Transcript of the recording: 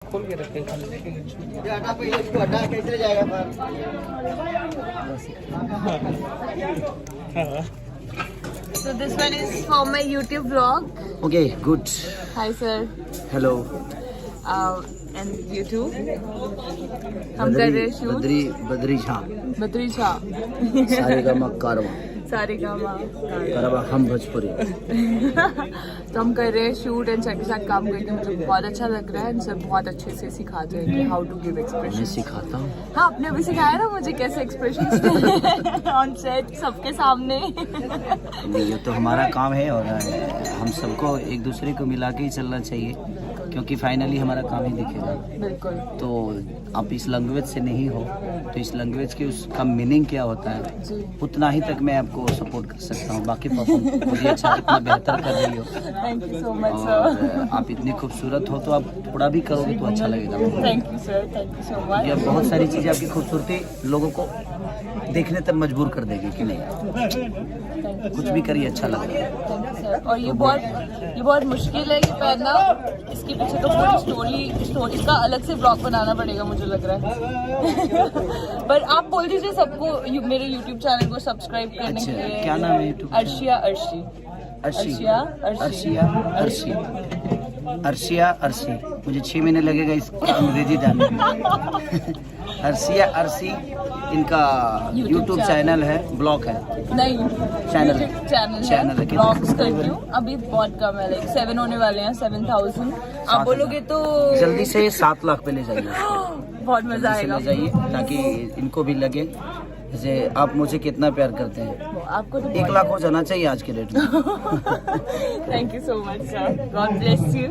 खोल के रखे कैसे जाएगा So this one is for my YouTube vlog. Okay good Hi sir. Hello And you too. हम कर रहे हैं शूट बद्री झा बद्री शाह सारेगामा कारवा सारे काम कारवा हम भोजपुरी तो हम कर रहे हैं शूट एंड सर के साथ काम करके मुझे बहुत अच्छा लग रहा है एंड सर बहुत अच्छे से सिखाते हैं कि हाउ टू गिव मैं एक्सप्रेशन। सिखाता हूँ। हाँ आपने अभी सिखाया ना मुझे कैसे एक्सप्रेशन ऑन सेट सबके सामने। ये तो हमारा काम है और हम सबको एक दूसरे को मिला के ही चलना चाहिए क्योंकि फाइनली हमारा काम ही दिखेगा। बिल्कुल। तो आप इस लैंग्वेज से नहीं हो तो इस लैंग्वेज की उसका मीनिंग क्या होता है जी उतना ही तक मैं आपको सपोर्ट कर सकता हूँ। बाकी परफॉर्म खुद ही अच्छा इतना बेहतर कर रही हो थैंक यू सो मच और सर। आप इतनी खूबसूरत हो तो आप थोड़ा भी करोगे तो अच्छा लगेगा। Thank you sir thank you so ये मच। बहुत सारी चीज़ें आपकी खूबसूरती लोगों को देखने तक मजबूर कर देगी कि नहीं कुछ भी करिए अच्छा लगेगा। और ये बहुत मुश्किल है ये पहनना। इसके पीछे तो पूरी स्टोरी का अलग से ब्लॉग बनाना पड़ेगा मुझे लग रहा है। पर आप बोल दीजिए सबको मेरे YouTube चैनल को सब्सक्राइब करने के लिए। क्या नाम है YouTube? अर्शिया अर्शी। अर्शिया अर्शी मुझे 6 महीने लगेगा इसका अंग्रेजी जानने में। अर्शिया अर्शी इनका YouTube चैनल है ब्लॉग है नहीं चैनल चैनल है ब्लॉग्स करती हूँ। अभी बहुत कम है लाइक 7 होने वाले हैं 7,000। आप बोलोगे तो जल्दी से 7 लाख पे ले जाइए बहुत मजा आएगा। ले जाइए ताकि इनको भी लगे जैसे आप मुझे कितना प्यार करते हैं। आपको तो 1 लाख हो जाना चाहिए आज के डेट में। Thank you so much sir. God bless you.